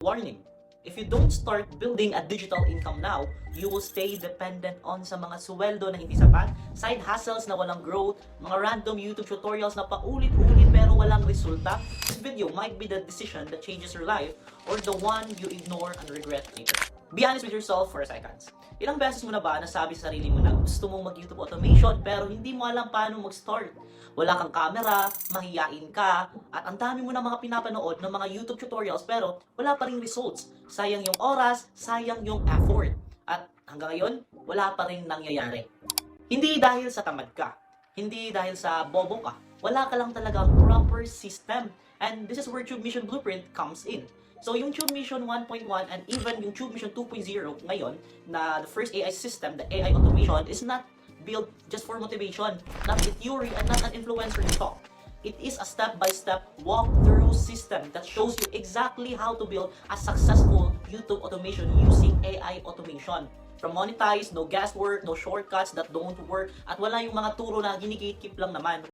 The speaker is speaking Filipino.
Warning, if you don't start building a digital income now, you will stay dependent on sa mga sweldo na hindi sapat, side hustles na walang growth, mga random YouTube tutorials na paulit-ulit pero walang resulta. This video might be the decision that changes your life or the one you ignore and regret later. Be honest with yourself for a second. Ilang beses mo na ba nasabi sa sarili mo na gusto mong mag-YouTube automation pero hindi mo alam paano mag-start? Wala kang camera, mahiyain ka, at ang dami mo na mga pinapanood ng mga YouTube tutorials pero wala pa ring results. Sayang yung oras, sayang yung effort. At hanggang ngayon, wala pa ring nangyayari. Hindi dahil sa tamad ka, hindi dahil sa bobo ka, wala ka lang talaga proper system. And this is where Tube Mission Blueprint comes in. So yung Tube Mission 1.1 and even yung Tube Mission 2.0 ngayon na the first AI system, the AI automation is not built just for motivation, not in theory and not an influencer talk. It is a step-by-step walkthrough system that shows you exactly how to build a successful YouTube automation using AI automation. From monetize, no guesswork, no shortcuts that don't work, at wala yung mga turo na ginikit-keep lang naman.